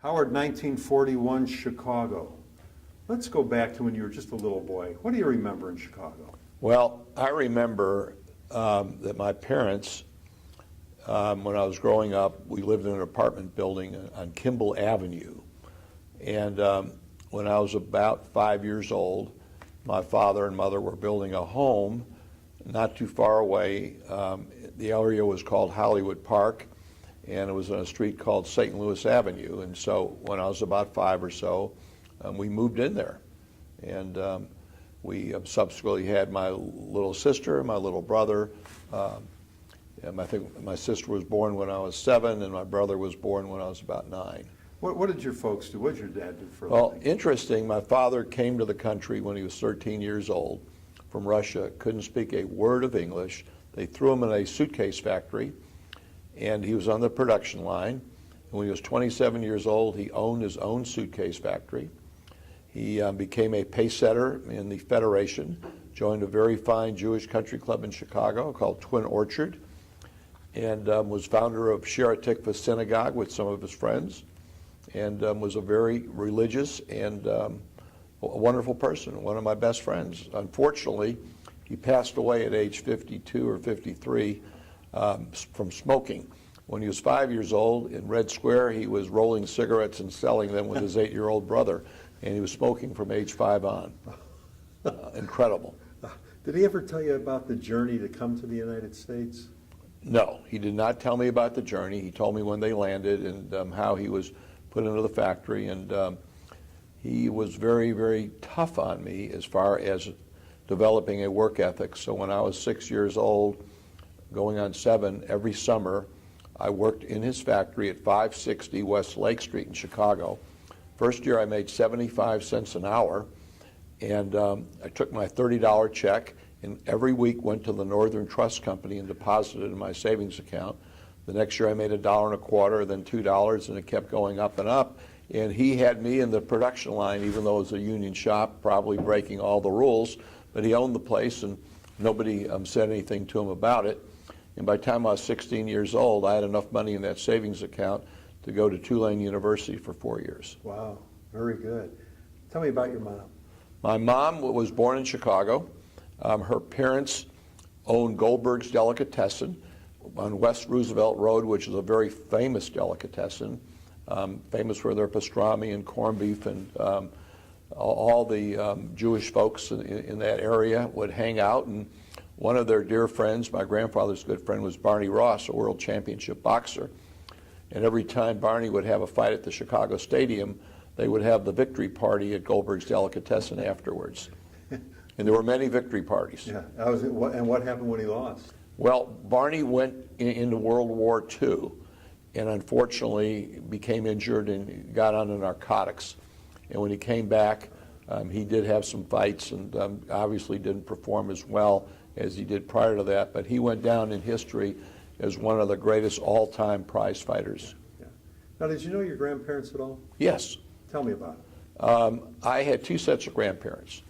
Howard, 1941, Chicago. Let's go back to when you were just a little boy. What do you remember in Chicago? Well, I remember that my parents, when I was growing up, we lived in an apartment building on Kimball Avenue. And when I was about 5 years old, my father and mother were building a home not too far away. The area was called Hollywood Park, and it was on a street called St. Louis Avenue. And so when I was about 5 or so, we moved in there. And we subsequently had my little sister and my little brother. And I think my sister was born when I was 7, and my brother was born when I was about 9. What did your folks do? What did your dad do for a Well, living? interesting, my father came to the country when he was 13 years old from Russia, couldn't speak a word of English. They threw him in a suitcase factory, and he was on the production line. And when he was 27 years old, he owned his own suitcase factory. He became a pace setter in the Federation, joined a very fine Jewish country club in Chicago called Twin Orchard, and was founder of Shir HaTikva Synagogue with some of his friends, and was a very religious and a wonderful person, one of my best friends. Unfortunately, he passed away at age 52 or 53 from smoking. When he was 5 years old in Red Square, he was rolling cigarettes and selling them with his 8-year-old brother, and he was smoking from age 5 on. Incredible. Did he ever tell you about the journey to come to the United States? No, he did not tell me about the journey. He told me when they landed and how he was put into the factory, and he was very, very tough on me as far as developing a work ethic. So when I was 6 years old, going on 7, every summer, I worked in his factory at 560 West Lake Street in Chicago. First year I made 75 cents an hour, and I took my $30 check and every week went to the Northern Trust Company and deposited in my savings account. The next year I made $1.25, then $2, and it kept going up and up. And he had me in the production line, even though it was a union shop, probably breaking all the rules, but he owned the place and nobody said anything to him about it. And by the time I was 16 years old, I had enough money in that savings account to go to Tulane University for 4 years. Wow, very good. Tell me about your mom. My mom was born in Chicago. Her parents owned Goldberg's Delicatessen on West Roosevelt Road, which is a very famous delicatessen, famous for their pastrami and corned beef, and all the Jewish folks in that area would hang out. And one of their dear friends, my grandfather's good friend, was Barney Ross, a world championship boxer. And every time Barney would have a fight at the Chicago Stadium, they would have the victory party at Goldberg's Delicatessen afterwards. And there were many victory parties. Yeah, and what happened when he lost? Well, Barney went into World War II and unfortunately became injured and got onto narcotics. And when he came back, he did have some fights and obviously didn't perform as well as he did prior to that. But he went down in history as one of the greatest all-time prize fighters. Yeah. Now, did you know your grandparents at all? Yes. Tell me about it. I had 2 sets of grandparents.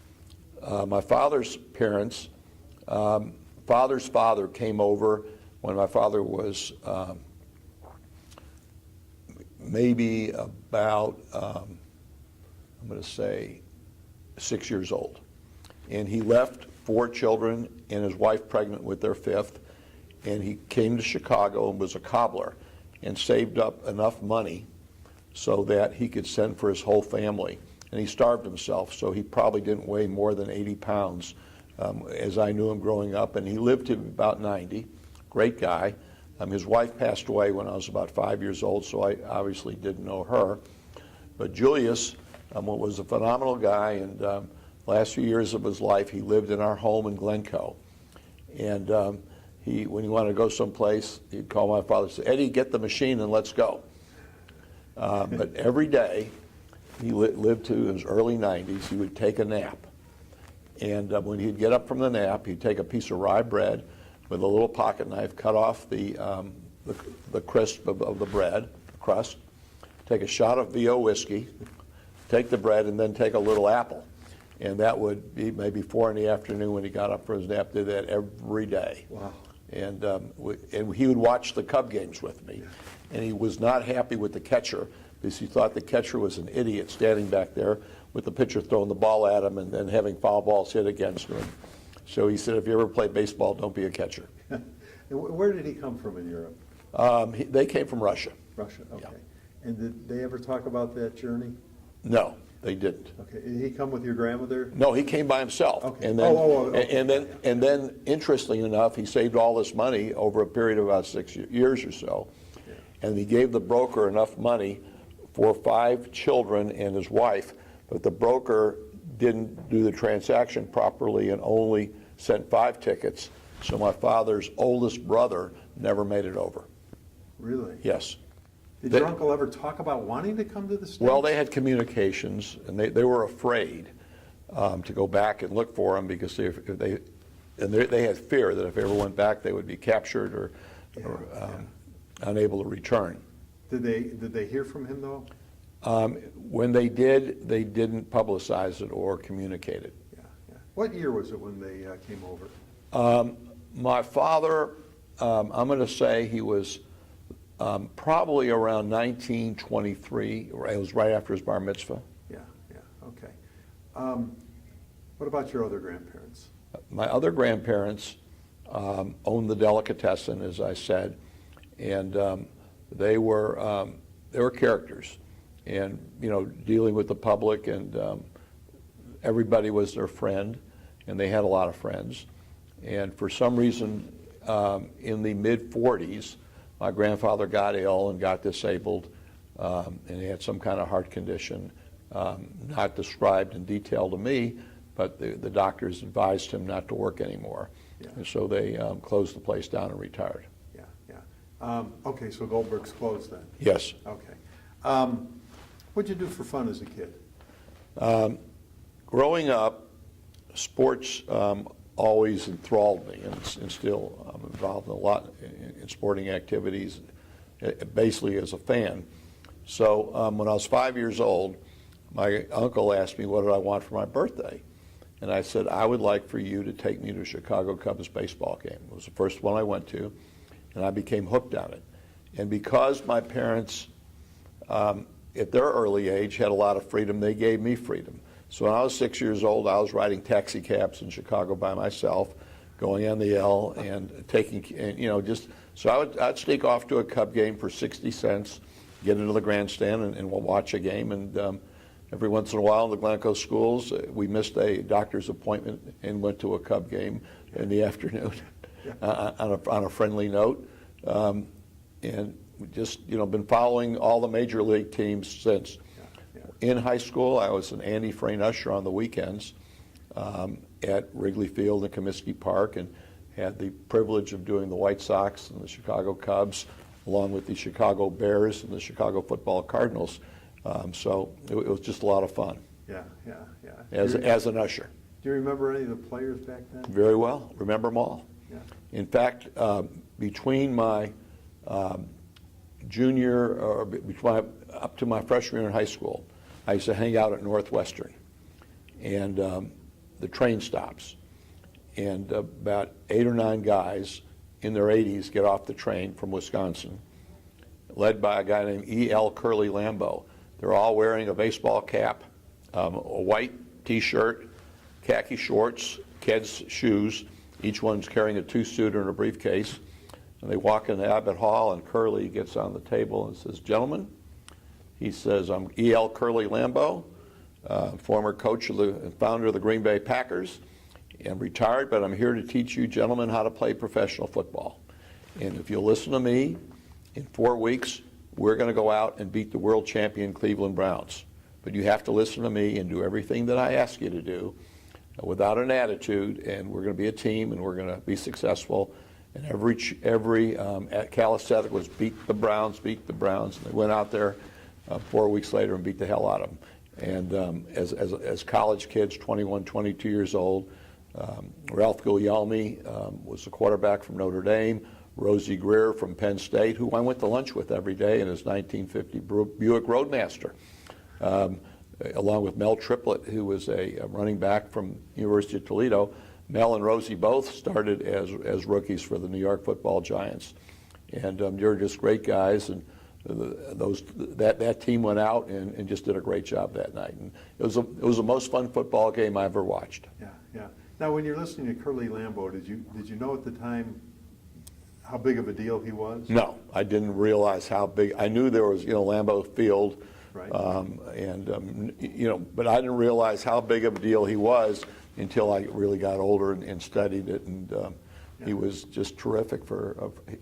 My father's parents, father's father came over when my father was maybe about, I'm going to say, 6 years old. And he left 4 children and his wife pregnant with their 5th. And he came to Chicago and was a cobbler and saved up enough money so that he could send for his whole family. And he starved himself, so he probably didn't weigh more than 80 pounds as I knew him growing up. And he lived to about 90. Great guy. His wife passed away when I was about 5 years old, so I obviously didn't know her. But Julius was a phenomenal guy, and last few years of his life he lived in our home in Glencoe. And when he wanted to go someplace, he'd call my father and say, "Eddie, get the machine and let's go." But every day, he lived to his early 90s, he would take a nap. And when he'd get up from the nap, he'd take a piece of rye bread with a little pocket knife, cut off the crisp of the bread, the crust, take a shot of VO whiskey, take the bread, and then take a little apple. And that would be maybe 4 in the afternoon when he got up for his nap. Did that every day. Wow. And he would watch the Cub games with me. And he was not happy with the catcher because he thought the catcher was an idiot standing back there with the pitcher throwing the ball at him and then having foul balls hit against him. So he said, if you ever play baseball, don't be a catcher. Where did he come from in Europe? They came from Russia. Russia, okay. Yeah. And did they ever talk about that journey? No, they didn't. Okay. Did he come with your grandmother? No, he came by himself. Okay. And then, okay. and then, interestingly enough, he saved all this money over a period of about 6 years or so, and he gave the broker enough money for 5 children and his wife, but the broker didn't do the transaction properly and only sent 5 tickets. So my father's oldest brother never made it over. Really? Yes. Did your uncle ever talk about wanting to come to the States? Well, they had communications, and they were afraid to go back and look for him because they had fear that if they ever went back, they would be captured or unable to return. Did they hear from him though? When they did, they didn't publicize it or communicate it. Yeah. What year was it when they came over? My father, I'm going to say he was probably around 1923. It was right after his bar mitzvah. Yeah, okay. What about your other grandparents? My other grandparents owned the delicatessen, as I said, and they were characters, and dealing with the public, and everybody was their friend, and they had a lot of friends. And for some reason, in the mid-40s, my grandfather got ill and got disabled, and he had some kind of heart condition, not described in detail to me, but the doctors advised him not to work anymore. Yeah. And so they closed the place down and retired. Yeah. Okay, so Goldberg's closed then? Yes. Okay. What'd you do for fun as a kid? Growing up, sports always enthralled me, and still I'm involved in a lot in sporting activities, basically as a fan. So when I was 5 years old, my uncle asked me what did I want for my birthday. And I said, I would like for you to take me to a Chicago Cubs baseball game. It was the first one I went to, and I became hooked on it. And because my parents, at their early age, had a lot of freedom, they gave me freedom. So when I was 6 years old, I was riding taxi cabs in Chicago by myself, going on the L and taking, so I'd sneak off to a Cub game for 60 cents, get into the grandstand and we'll watch a game. And every once in a while in the Glencoe schools, we missed a doctor's appointment and went to a Cub game in the afternoon on a friendly note. And we just, been following all the major league teams since. In high school, I was an Andy Frayne usher on the weekends at Wrigley Field and Comiskey Park, and had the privilege of doing the White Sox and the Chicago Cubs, along with the Chicago Bears and the Chicago Football Cardinals. So it was just a lot of fun. Yeah. As an usher. Do you remember any of the players back then? Very well. Remember them all. Yeah. In fact, between my up to my freshman year in high school, I used to hang out at Northwestern, and the train stops, and about 8 or 9 guys in their 80s get off the train from Wisconsin, led by a guy named E.L. Curly Lambeau. They're all wearing a baseball cap, a white T-shirt, khaki shorts, Keds shoes. Each one's carrying a 2-suiter and a briefcase. And they walk into Abbott Hall, and Curly gets on the table and says, "Gentlemen," he says, "I'm E.L. Curly Lambeau, former coach and founder of the Green Bay Packers. I'm retired, but I'm here to teach you gentlemen how to play professional football. And if you'll listen to me, in 4 weeks, we're going to go out and beat the world champion Cleveland Browns. But you have to listen to me and do everything that I ask you to do without an attitude, and we're going to be a team, and we're going to be successful." And every at calisthenic was beat the Browns. And they went out there 4 weeks later and beat the hell out of them. And as college kids, 21, 22 years old, Ralph Guglielmi was the quarterback from Notre Dame. Rosie Greer from Penn State, who I went to lunch with every day in his 1950 Buick Roadmaster, along with Mel Triplett, who was a running back from University of Toledo. Mel and Rosie both started as rookies for the New York Football Giants. And they were just great guys. And that team went out and just did a great job that night. And it was the most fun football game I ever watched. Yeah, yeah. Now, when you're listening to Curly Lambeau, did you know at the time how big of a deal he was? No, I didn't realize how big. I knew there was, Lambeau Field, Right. But I didn't realize how big of a deal he was until I really got older and studied it. And he was just terrific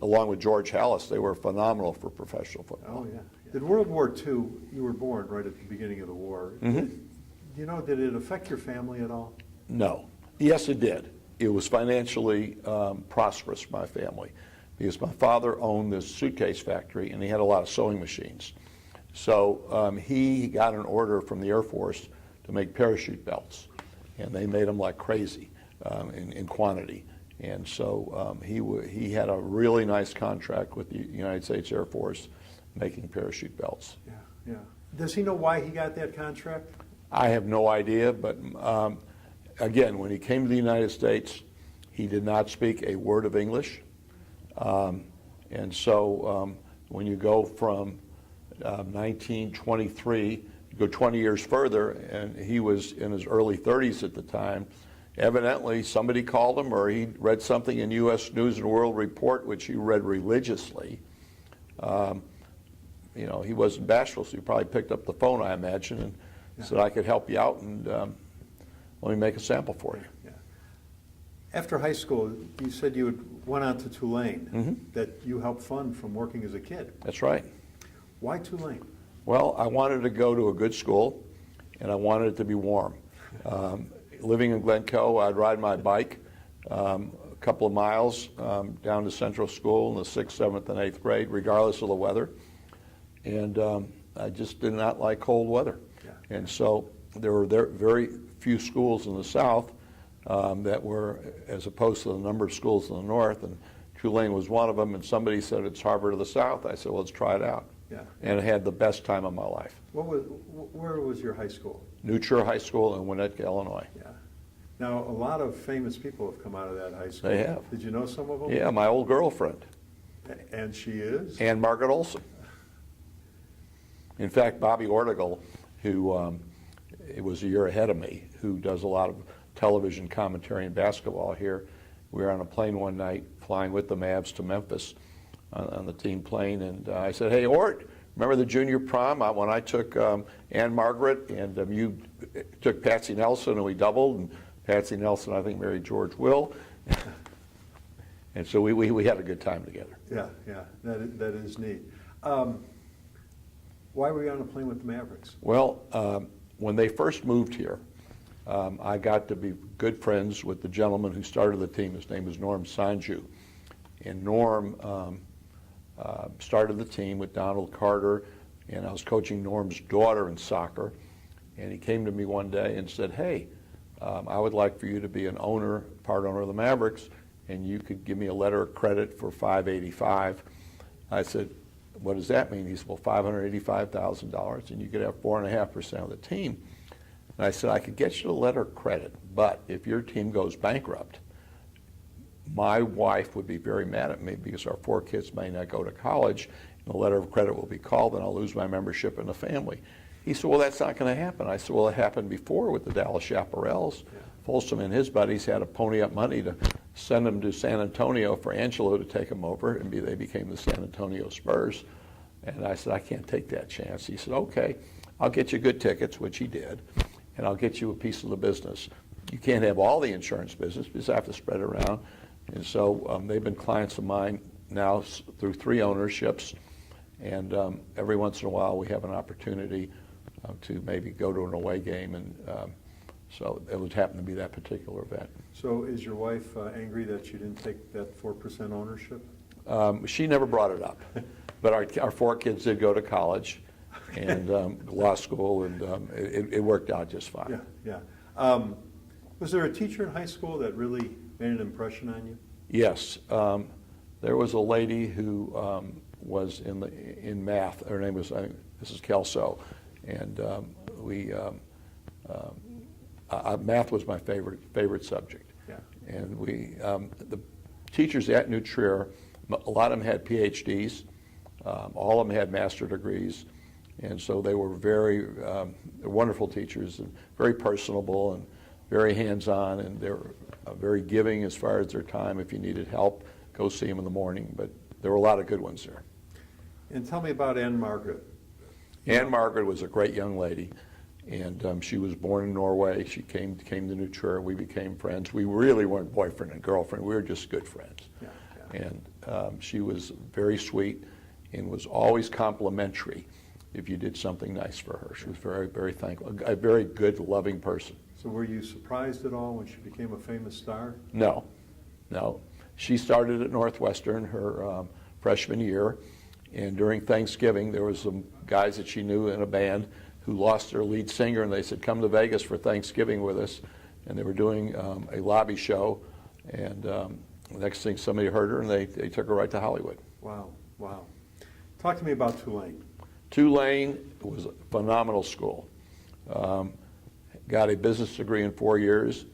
along with George Hallis. They were phenomenal for professional football. Oh, yeah. Did World War II, you were born right at the beginning of the war. Mm-hmm. Did it affect your family at all? No. Yes, it did. It was financially prosperous for my family because my father owned this suitcase factory and he had a lot of sewing machines. So he got an order from the Air Force to make parachute belts, and they made them like crazy in quantity. And so he had a really nice contract with the United States Air Force making parachute belts. Yeah, yeah. Does he know why he got that contract? I have no idea, but again, when he came to the United States, he did not speak a word of English. And so when you go from 1923, you go 20 years further, and he was in his early 30s at the time. Evidently, somebody called him, or he read something in U.S. News and World Report, which he read religiously. He wasn't bashful, so he probably picked up the phone, I imagine, and said, "I could help you out, and let me make a sample for you." Yeah. After high school, you said you went on to Tulane, that you helped fund from working as a kid. That's right. Why Tulane? Well, I wanted to go to a good school, and I wanted it to be warm. Living in Glencoe, I'd ride my bike a couple of miles down to Central School in the 6th, 7th, and 8th grade, regardless of the weather. And I just did not like cold weather. Yeah. And so there were very few schools in the South that were, as opposed to the number of schools in the North, and Tulane was one of them, and somebody said it's Harvard of the South. I said, well, let's try it out. Yeah. And I had the best time of my life. Where was your high school? New Trier High School in Winnetka, Illinois. Yeah. Now, a lot of famous people have come out of that high school. They have. Did you know some of them? Yeah, my old girlfriend. And she is? And Margaret Olson. In fact, Bobby Ortigal, who it was a year ahead of me, who does a lot of television commentary and basketball here. We were on a plane one night flying with the Mavs to Memphis on the team plane, and I said, "Hey, Ort, remember the junior prom when I took Ann Margaret and you took Patsy Nelson and we doubled, and Patsy Nelson, I think, married George Will." And so we had a good time together. Yeah, yeah, that is neat. Why were you on a plane with the Mavericks? Well, when they first moved here, I got to be good friends with the gentleman who started the team. His name was Norm Sanju. And Norm started the team with Donald Carter, and I was coaching Norm's daughter in soccer. And he came to me one day and said, "Hey, I would like for you to be part owner of the Mavericks, and you could give me a letter of credit for $585." I said, "What does that mean?" He said, "Well, $585,000, and you could have 4.5% of the team." And I said, "I could get you a letter of credit, but if your team goes bankrupt, my wife would be very mad at me because our 4 kids may not go to college, and the letter of credit will be called, and I'll lose my membership in the family." He said, "Well, that's not going to happen." I said, "Well, it happened before with the Dallas Chaparrals. Yeah. Folsom and his buddies had to pony up money to send them to San Antonio for Angelo to take them over, and they became the San Antonio Spurs." And I said, "I can't take that chance." He said, "Okay, I'll get you good tickets," which he did, "and I'll get you a piece of the business. You can't have all the insurance business because I have to spread it around." And so they've been clients of mine now through 3 ownerships, and every once in a while we have an opportunity to maybe go to an away game, and so it would happen to be that particular event. So is your wife angry that you didn't take that 4% ownership? She never brought it up, but our 4 kids did go to college and law school, and it worked out just fine. Yeah, yeah. Was there a teacher in high school that really made an impression on you? Yes. There was a lady who was in math. Her name was Mrs. Kelso, and math was my favorite subject. Yeah. And the teachers at New Trier, a lot of them had PhDs. All of them had master degrees, and so they were they're wonderful teachers and very personable and very hands-on, and they were very giving as far as their time. If you needed help, go see them in the morning. But there were a lot of good ones there. And tell me about Anne Margaret. Anne Margaret was a great young lady, and she was born in Norway. She came to New Trier. We became friends. We really weren't boyfriend and girlfriend. We were just good friends. Yeah, yeah. And she was very sweet and was always complimentary if you did something nice for her. She was very, very thankful. A very good, loving person. So were you surprised at all when she became a famous star? No. She started at Northwestern her freshman year, and during Thanksgiving there was some guys that she knew in a band who lost their lead singer, and they said, come to Vegas for Thanksgiving with us. And they were doing a lobby show, and the next thing somebody heard her, and they took her right to Hollywood. Wow, wow. Talk to me about Tulane. Tulane was a phenomenal school. Got a business degree in 4 years.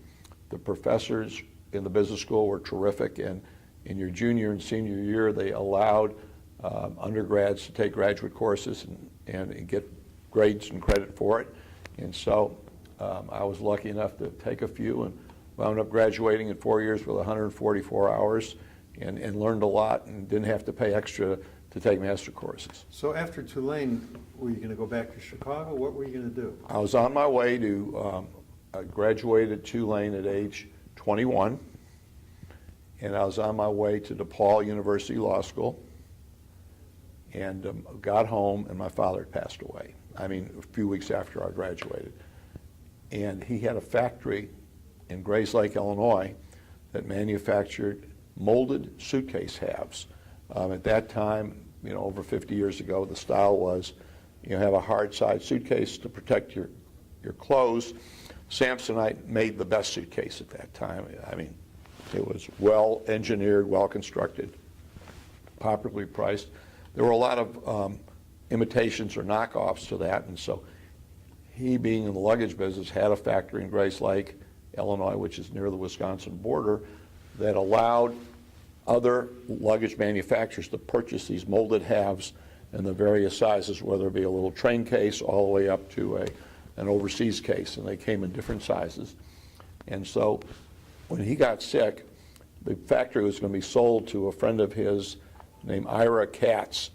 The professors in the business school were terrific, and in your junior and senior year, they allowed undergrads to take graduate courses and get grades and credit for it. And so I was lucky enough to take a few and wound up graduating in 4 years with 144 hours and learned a lot and didn't have to pay extra to take master courses. So after Tulane, were you going to go back to Chicago? What were you going to do? I was on my way to, I graduated Tulane at age 21, and I was on my way to DePaul University Law School, and got home, and my father had passed away. I mean, a few weeks after I graduated. And he had a factory in Grays Lake, Illinois, that manufactured molded suitcase halves. At that time, over 50 years ago, the style was, have a hard side suitcase to protect your clothes. Samsonite made the best suitcase at that time. I mean, it was well engineered, well constructed, popularly priced. There were a lot of imitations or knockoffs to that, and so he, being in the luggage business, had a factory in Grace Lake, Illinois, which is near the Wisconsin border, that allowed other luggage manufacturers to purchase these molded halves in the various sizes, whether it be a little train case all the way up to an overseas case, and they came in different sizes. And so when he got sick, the factory was going to be sold to a friend of his named Ira Katz,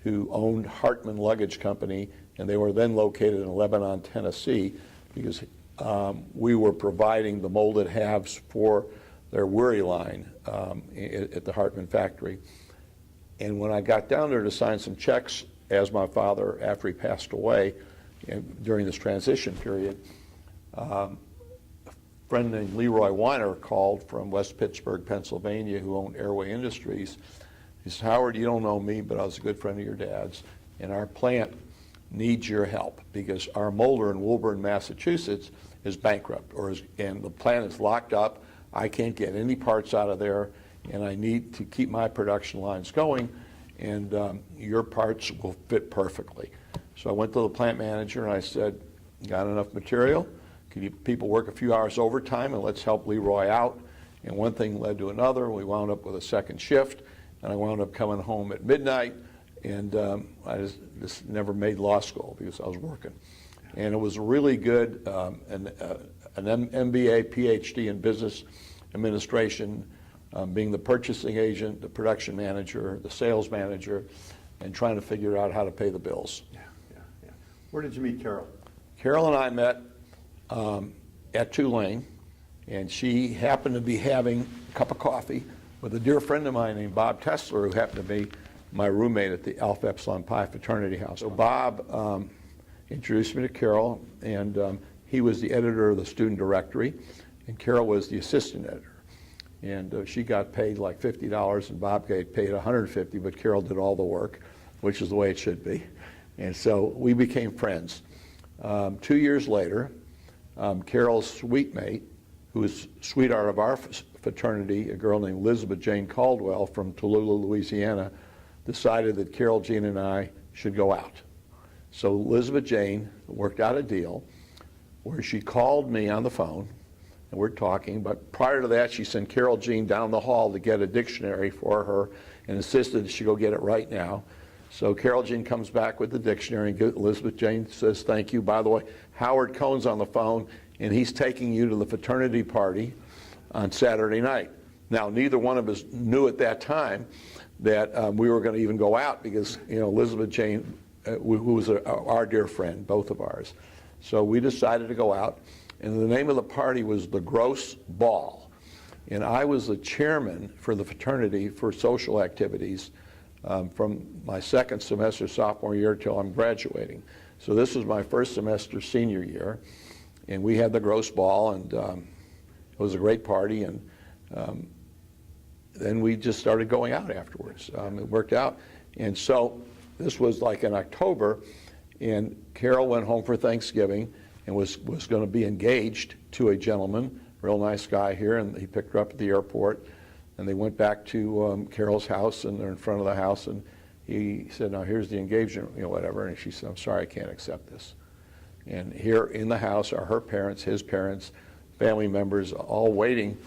who owned Hartman Luggage Company, and they were then located in Lebanon, Tennessee, because we were providing the molded halves for their Worry line at the Hartman factory. And when I got down there to sign some checks, as my father, after he passed away, during this transition period, a friend named Leroy Weiner called from West Pittsburgh, Pennsylvania, who owned Airway Industries. He said, Howard, you don't know me, but I was a good friend of your dad's, and our plant needs your help because our molder in Woburn, Massachusetts is bankrupt, and the plant is locked up. I can't get any parts out of there, and I need to keep my production lines going, and your parts will fit perfectly. So I went to the plant manager and I said, got enough material? Can you people work a few hours overtime and let's help Leroy out? And one thing led to another. We wound up with a second shift, and I wound up coming home at midnight, and I just never made law school because I was working. And it was really good, an MBA, PhD in business administration, being the purchasing agent, the production manager, the sales manager, and trying to figure out how to pay the bills. Yeah. Where did you meet Carol? Carol and I met at Tulane, and she happened to be having a cup of coffee with a dear friend of mine named Bob Tessler, who happened to be my roommate at the Alpha Epsilon Pi fraternity house. So Bob introduced me to Carol, and he was the editor of the student directory, and Carol was the assistant editor. And she got paid like $50, and Bob got paid $150, but Carol did all the work, which is the way it should be. And so we became friends. 2 years later, Carol's suite mate, who was sweetheart of our fraternity, a girl named Elizabeth Jane Caldwell from Tallulah, Louisiana, decided that Carol Jean and I should go out. So Elizabeth Jane worked out a deal where she called me on the phone, and we're talking, but prior to that, she sent Carol Jean down the hall to get a dictionary for her and insisted that she go get it right now. So Carol Jean comes back with the dictionary, and Elizabeth Jane says, thank you. By the way, Howard Cohen's on the phone, and he's taking you to the fraternity party on Saturday night. Now, neither one of us knew at that time that we were going to even go out because, Elizabeth Jane, who was our dear friend, both of ours. So we decided to go out, and the name of the party was the Gross Ball. And I was the chairman for the fraternity for social activities from my second semester sophomore year till I'm graduating. So this was my first semester senior year, and we had the Gross Ball, and it was a great party, and then we just started going out afterwards. It worked out. And so this was like in October, and Carol went home for Thanksgiving and was going to be engaged to a gentleman, real nice guy here, and he picked her up at the airport, and they went back to Carol's house, and they're in front of the house, and he said, now here's the engagement, whatever, and she said, I'm sorry, I can't accept this. And here in the house are her parents, his parents, family members, all waiting,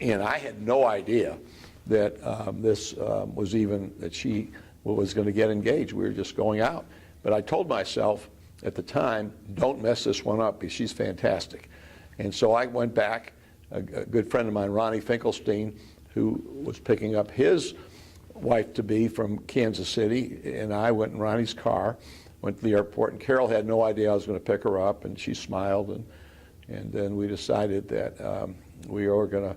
and I had no idea that this was even, that she was going to get engaged. We were just going out. But I told myself at the time, don't mess this one up because she's fantastic. And so I went back, a good friend of mine, Ronnie Finkelstein, who was picking up his wife-to-be from Kansas City, and I went in Ronnie's car, went to the airport, and Carol had no idea I was going to pick her up, and she smiled, and then we decided that we were going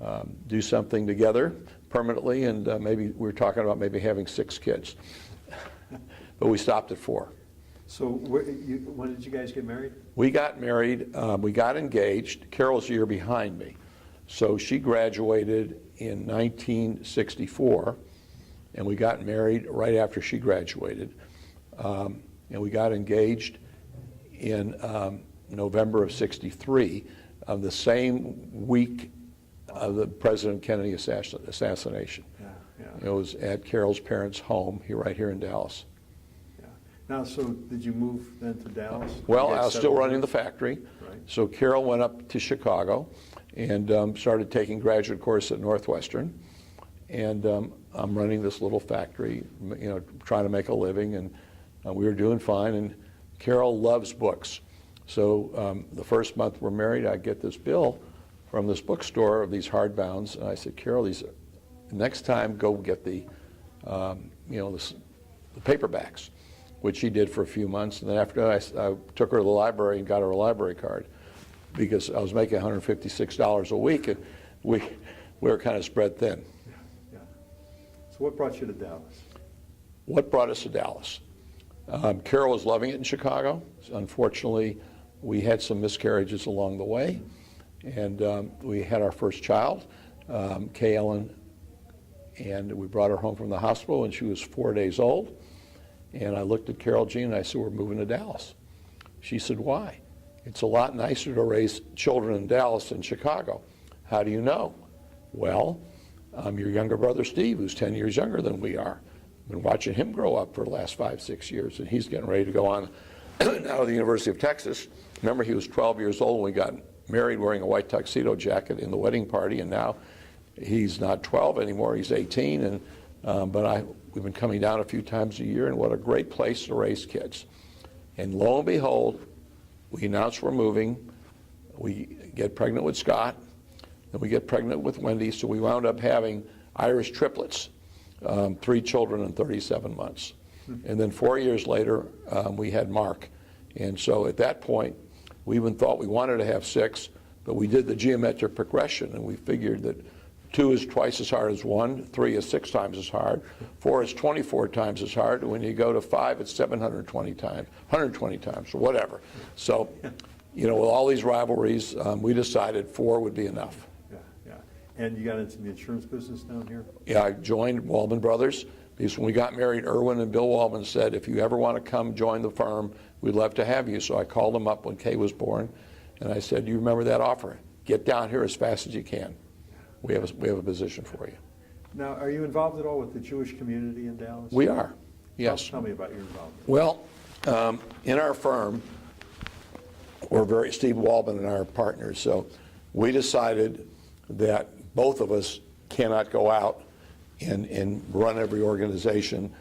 to do something together permanently, and maybe we were talking about maybe having 6 kids. But we stopped at 4. So when did you guys get married? We got married, we got engaged. Carol's a year behind me. So she graduated in 1964, and we got married right after she graduated. And we got engaged in November of '63, the same week of the President Kennedy assassination. Yeah. It was at Carol's parents' home right here in Dallas. Yeah. Now, so did you move then to Dallas? Well, You had I was still 7 running years? the factory. Right. So Carol went up to Chicago and started taking graduate course at Northwestern. And I'm running this little factory, trying to make a living, and we were doing fine. And Carol loves books. So the first month we're married, I get this bill from this bookstore of these hardbounds, and I said, Carol, next time go get the paperbacks, which she did for a few months. And then after that, I took her to the library and got her a library card because I was making $156 a week, and we were kind of spread thin. Yeah. So what brought you to Dallas? What brought us to Dallas? Carol was loving it in Chicago. Unfortunately, we had some miscarriages along the way, and we had our first child, Kay Ellen, and we brought her home from the hospital when she was 4 days old. And I looked at Carol Jean and I said, we're moving to Dallas. She said, why? It's a lot nicer to raise children in Dallas than Chicago. How do you know? Well, your younger brother Steve, who's 10 years younger than we are. I've been watching him grow up for the last 5-6 years, and he's getting ready to go on now to the University of Texas. Remember, he was 12 years old when we got married, wearing a white tuxedo jacket in the wedding party, and now he's not 12 anymore, he's 18, and we've been coming down a few times a year, and what a great place to raise kids. And lo and behold, we announce we're moving, we get pregnant with Scott, then we get pregnant with Wendy, so we wound up having Irish triplets, 3 children in 37 months. And then 4 years later, we had Mark. And so at that point, we even thought we wanted to have 6, but we did the geometric progression, and we figured that 2 is twice as hard as 1, 3 is 6 times as hard, 4 is 24 times as hard, and when you go to 5, it's 720 times, 120 times, or whatever. So, with all these rivalries, we decided 4 would be enough. Yeah. And you got into the insurance business down here? Yeah, I joined Waldman Brothers, because when we got married, Irwin and Bill Waldman said, if you ever want to come join the firm, we'd love to have you. So I called them up when Kay was born, and I said, you remember that offer? Get down here as fast as you can. We have a position for you. Now, are you involved at all with the Jewish community in Dallas? We are, yes. Tell me about your involvement. Well, in our firm, Steve Waldman and our partners, so we decided that both of us cannot go out and run every organization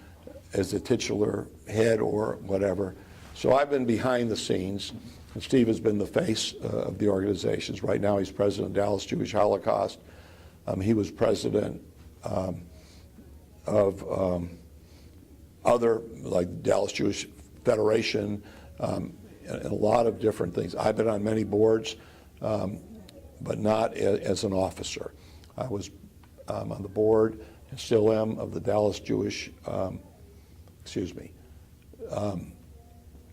as the titular head or whatever. So I've been behind the scenes, and Steve has been the face of the organizations. Right now he's president of Dallas Jewish Holocaust. He was president of other, like Dallas Jewish Federation, and a lot of different things. I've been on many boards, but not as an officer. I was on the board, and still am, of the Dallas Jewish,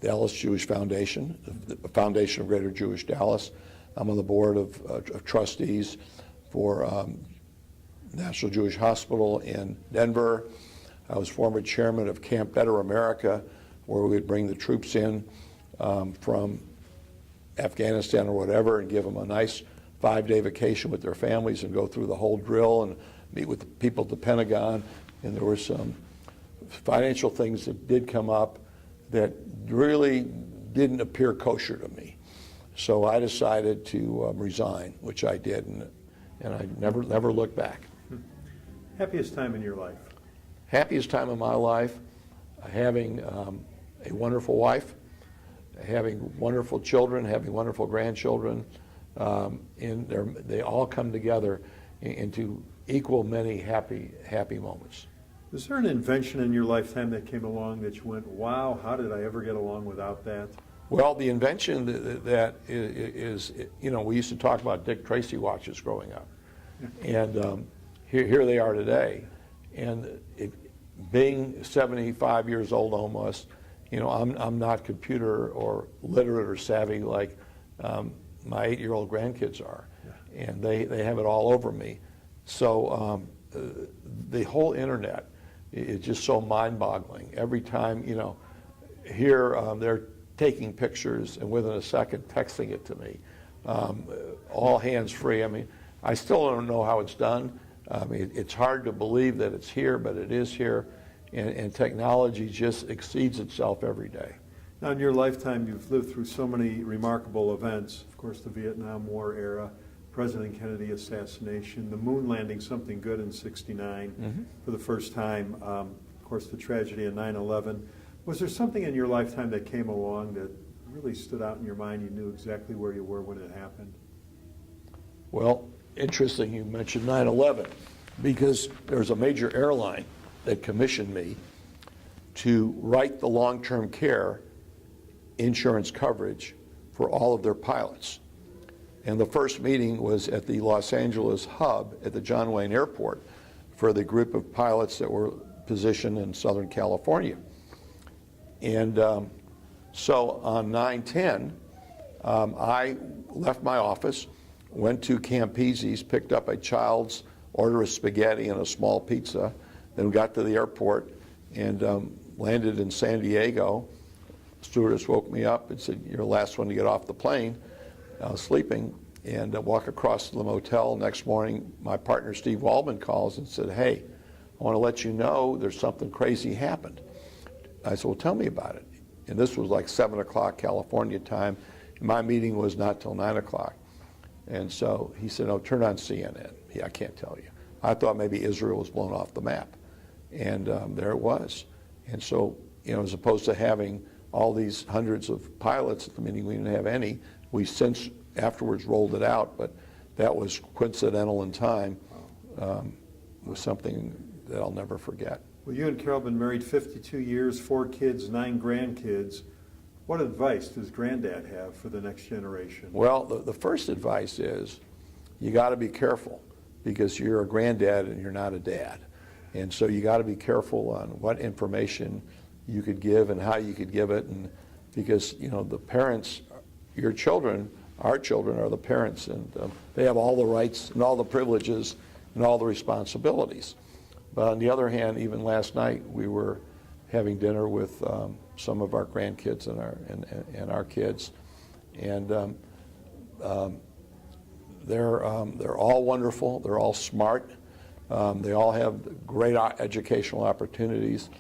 Dallas Jewish Foundation, the Foundation of Greater Jewish Dallas. I'm on the board of trustees for National Jewish Hospital in Denver. I was former chairman of Camp Better America, where we would bring the troops in from Afghanistan or whatever and give them a nice 5-day vacation with their families and go through the whole drill and meet with the people at the Pentagon. And there were some financial things that did come up that really didn't appear kosher to me. So I decided to resign, which I did, and I never looked back. Happiest time in your life? Happiest time of my life, having a wonderful wife, having wonderful children, having wonderful grandchildren, and they all come together into equal many happy moments. Was there an invention in your lifetime that came along that you went, wow, how did I ever get along without that? Well, the invention that is, we used to talk about Dick Tracy watches growing up. And here they are today. And being 75 years old almost, I'm not computer or literate or savvy like my 8-year-old grandkids are. Yeah. And they have it all over me. So the whole internet is just so mind-boggling. Every time, here they're taking pictures and within a second texting it to me, all hands-free. I mean, I still don't know how it's done. It's hard to believe that it's here, but it is here, and technology just exceeds itself every day. Now, in your lifetime, you've lived through so many remarkable events. Of course, the Vietnam War era, President Kennedy assassination, the moon landing, something good in '69 for the first time. Of course, the tragedy of 9/11. Was there something in your lifetime that came along that really stood out in your mind? You knew exactly where you were when it happened? Well, interesting you mentioned 9/11, because there's a major airline that commissioned me to write the long-term care insurance coverage for all of their pilots. And the first meeting was at the Los Angeles hub at the John Wayne Airport for the group of pilots that were positioned in Southern California. And so on 9/10, I left my office, went to Campese's, picked up a child's order of spaghetti and a small pizza, then got to the airport and landed in San Diego. Stewardess woke me up and said, "You're the last one to get off the plane." I was sleeping, and I walk across to the motel. Next morning, my partner Steve Waldman calls and said, "Hey, I want to let you know there's something crazy happened." I said, "Well, tell me about it." And this was like 7 o'clock California time. My meeting was not till 9 o'clock. And so he said, "Oh, turn on CNN." "Yeah, I can't tell you." I thought maybe Israel was blown off the map. And there it was. And so, as opposed to having all these hundreds of pilots at the meeting, we didn't have any. We since afterwards rolled it out, but that was coincidental in time. Was something that I'll never forget. Well, you and Carol have been married 52 years, 4 kids, 9 grandkids. What advice does Granddad have for the next generation? Well, the first advice is you got to be careful, because you're a granddad and you're not a dad. And so you got to be careful on what information you could give and how you could give it, and because the parents, your children, our children are the parents, and they have all the rights and all the privileges and all the responsibilities. But on the other hand, even last night we were having dinner with some of our grandkids and our kids, and they're all wonderful. They're all smart. They all have great educational opportunities,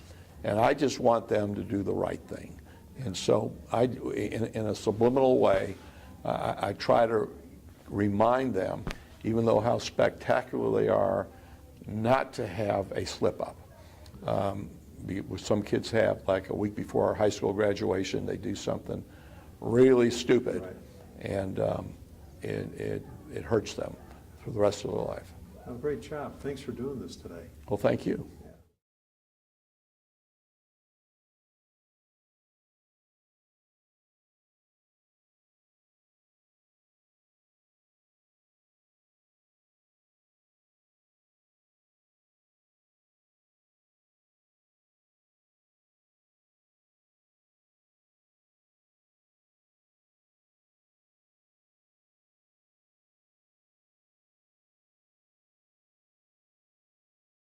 and I just want them to do the right thing. And so in a subliminal way, I try to remind them, even though how spectacular they are, not to have a slip up. some kids have, like a week before our high school graduation, they do something really stupid, Right. and it hurts them for the rest of their life. Oh, great job. Thanks for doing this today. Well, thank you.